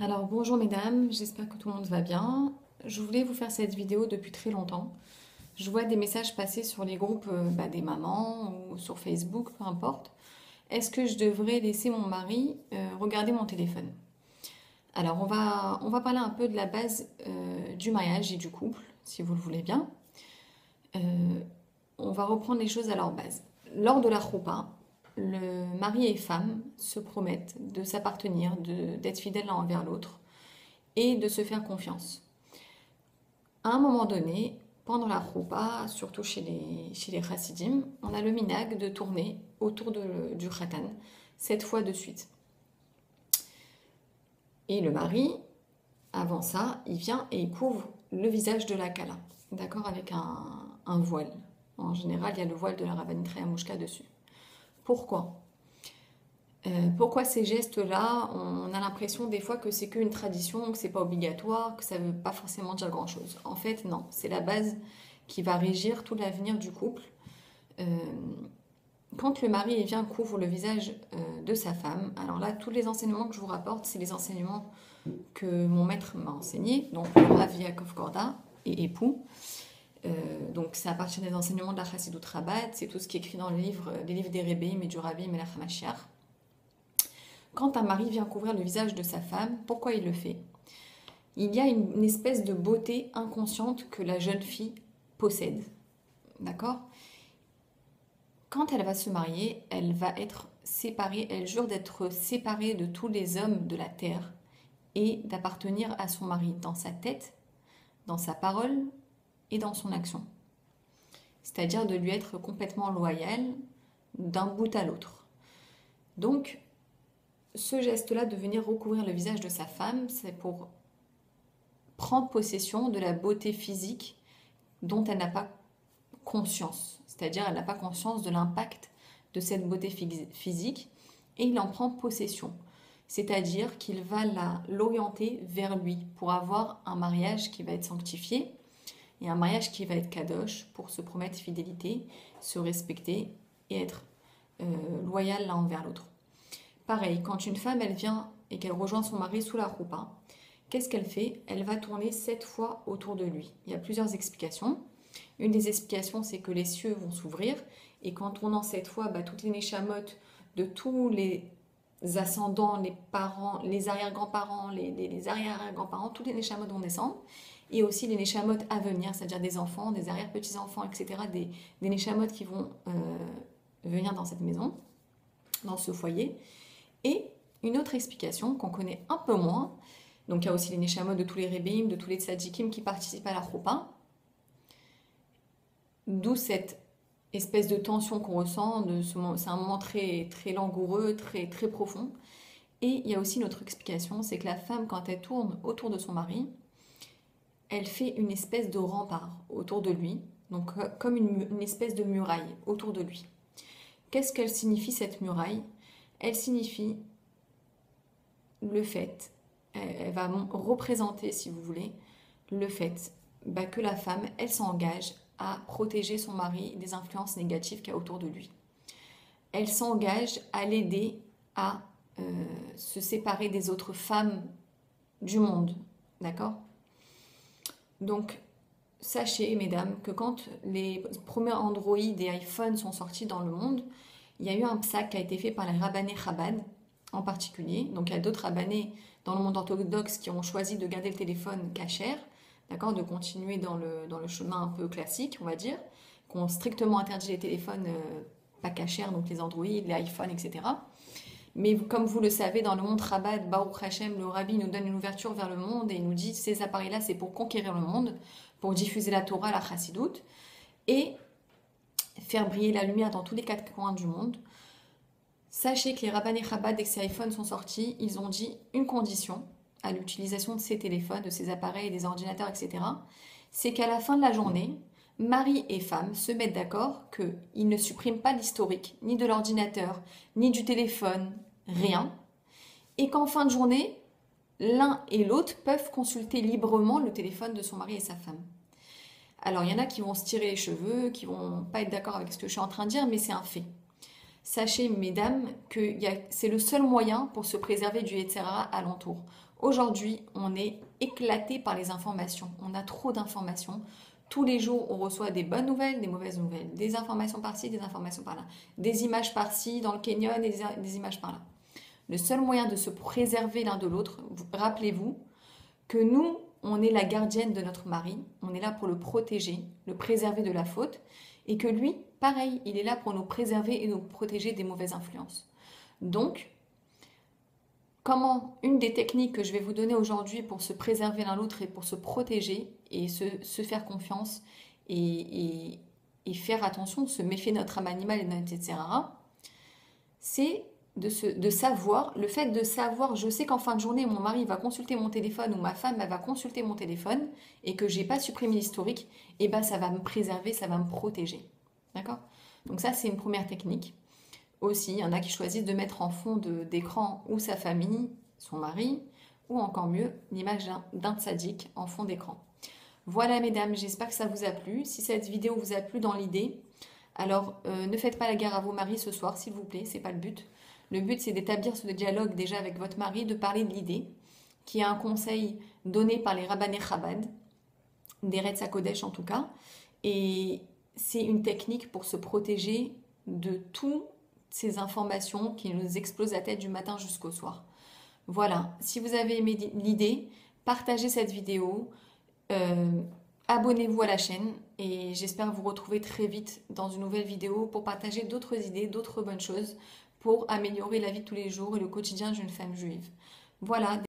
Alors bonjour mesdames, j'espère que tout le monde va bien. Je voulais vous faire cette vidéo depuis très longtemps. Je vois des messages passer sur les groupes des mamans ou sur Facebook, peu importe. Est-ce que je devrais laisser mon mari regarder mon téléphone? Alors on va parler un peu de la base du mariage et du couple, si vous le voulez bien. Euh, on va reprendre les choses à leur base. Lors de la choupa, le mari et femme se promettent de s'appartenir, d'être fidèles l'un envers l'autre et de se faire confiance. À un moment donné, pendant la roupa, surtout chez les chassidim, on a le minag de tourner autour du khatan, 7 fois de suite. Et le mari, avant ça, il vient et il couvre le visage de la kala, d'accord, avec un voile. En général, il y a le voile de la rabbinite Mouchka dessus. Pourquoi? Pourquoi ces gestes-là, on a l'impression des fois que c'est qu'une tradition, que c'est pas obligatoire, que ça veut pas forcément dire grand-chose. En fait, non, c'est la base qui va régir tout l'avenir du couple. Euh, Quand le mari vient couvre le visage de sa femme, alors là, tous les enseignements que je vous rapporte, c'est les enseignements que mon maître m'a enseignés, donc le Rav Yaakov Korda et époux. Donc c'est à partir des enseignements de la Chassidut Rabat, c'est tout ce qui est écrit dans les livres des Rebbeim et du Rabbi Melach HaMashiach. Quand un mari vient couvrir le visage de sa femme, pourquoi il le fait? Il y a une espèce de beauté inconsciente que la jeune fille possède. D'accord? Quand elle va se marier, elle va être séparée, elle jure d'être séparée de tous les hommes de la terre et d'appartenir à son mari dans sa tête, dans sa parole et dans son action. C'est-à-dire de lui être complètement loyale d'un bout à l'autre. Donc, ce geste-là de venir recouvrir le visage de sa femme, c'est pour prendre possession de la beauté physique dont elle n'a pas conscience. C'est-à-dire elle n'a pas conscience de l'impact de cette beauté physique et il en prend possession. C'est-à-dire qu'il va l'orienter vers lui pour avoir un mariage qui va être sanctifié et un mariage qui va être kadosh pour se promettre fidélité, se respecter et être loyal l'un envers l'autre. Pareil, quand une femme elle vient et qu'elle rejoint son mari sous la roupa, qu'est-ce qu'elle fait? Elle va tourner 7 fois autour de lui. Il y a plusieurs explications. Une des explications, c'est que les cieux vont s'ouvrir et qu'en tournant 7 fois, toutes les neshamot de tous les ascendants, les parents, les arrière-grands-parents, les arrière-grands-parents, tous les neshamot vont descendre. Et aussi les neshamot à venir, c'est-à-dire des enfants, des arrière-petits-enfants, etc. Des neshamot qui vont venir dans cette maison, dans ce foyer. Et une autre explication qu'on connaît un peu moins, donc il y a aussi les neshamot de tous les rebbeim, de tous les tzadikim qui participent à la choupa, d'où cette espèce de tension qu'on ressent, c'est un moment très, très langoureux, très, très profond. Et il y a aussi une autre explication, c'est que la femme, quand elle tourne autour de son mari, elle fait une espèce de rempart autour de lui, donc comme une espèce de muraille autour de lui. Qu'est-ce qu'elle signifie cette muraille? Elle signifie le fait, elle va représenter, si vous voulez, le fait que la femme, elle s'engage à protéger son mari des influences négatives qu'il y a autour de lui. Elle s'engage à l'aider à se séparer des autres femmes du monde. D'accord? Donc, sachez, mesdames, que quand les premiers Android et iPhone sont sortis dans le monde, il y a eu un psaque qui a été fait par les rabbanés Chabad en particulier. Donc, il y a d'autres rabbanés dans le monde orthodoxe qui ont choisi de garder le téléphone cachère, d'accord, de continuer dans le chemin un peu classique, on va dire, qui ont strictement interdit les téléphones pas cachères, donc les Android, les iPhones, etc. Mais comme vous le savez, dans le monde Chabad, Baruch Hashem, le Rabbi nous donne une ouverture vers le monde et il nous dit ces appareils-là, c'est pour conquérir le monde, pour diffuser la Torah, la Chassidoute, et faire briller la lumière dans tous les 4 coins du monde. Sachez que les Rabbanei Chabad, dès que ces iPhones sont sortis, ils ont dit une condition à l'utilisation de ces téléphones, de ces appareils, des ordinateurs, etc. C'est qu'à la fin de la journée, mari et femme se mettent d'accord qu'ils ne suppriment pas l'historique, ni de l'ordinateur, ni du téléphone, rien. Et qu'en fin de journée, l'un et l'autre peuvent consulter librement le téléphone de son mari et sa femme. Alors, il y en a qui vont se tirer les cheveux, qui vont pas être d'accord avec ce que je suis en train de dire, mais c'est un fait. Sachez, mesdames, que c'est le seul moyen pour se préserver du Yetzirah alentour. Aujourd'hui, on est éclaté par les informations. On a trop d'informations. Tous les jours, on reçoit des bonnes nouvelles, des mauvaises nouvelles, des informations par-ci, des informations par-là, des images par-ci dans le canyon et des images par-là. Le seul moyen de se préserver l'un de l'autre, rappelez-vous que nous, on est la gardienne de notre mari, on est là pour le protéger, le préserver de la faute, et que lui, pareil, il est là pour nous préserver et nous protéger des mauvaises influences. Donc, une des techniques que je vais vous donner aujourd'hui pour se préserver l'un l'autre et pour se protéger et se faire confiance et faire attention, se méfier de notre âme animale et de notre etc., c'est de savoir, le fait de savoir, je sais qu'en fin de journée, mon mari va consulter mon téléphone ou ma femme elle va consulter mon téléphone et que j'ai pas supprimé l'historique, et ben ça va me préserver, ça va me protéger. D'accord? Donc ça, c'est une première technique. Aussi, il y en a qui choisissent de mettre en fond d'écran ou sa famille, son mari, ou encore mieux, l'image d'un tzaddik en fond d'écran. Voilà mesdames, j'espère que ça vous a plu. Si cette vidéo vous a plu dans l'idée, alors ne faites pas la guerre à vos maris ce soir, s'il vous plaît, c'est pas le but. Le but, c'est d'établir ce dialogue déjà avec votre mari, de parler de l'idée, qui est un conseil donné par les Rabbanei Chabad, des Retz HaKodesh en tout cas, et c'est une technique pour se protéger de toutes ces informations qui nous explosent la tête du matin jusqu'au soir. Voilà, si vous avez aimé l'idée, partagez cette vidéo, abonnez-vous à la chaîne et j'espère vous retrouver très vite dans une nouvelle vidéo pour partager d'autres idées, d'autres bonnes choses pour améliorer la vie de tous les jours et le quotidien d'une femme juive. Voilà.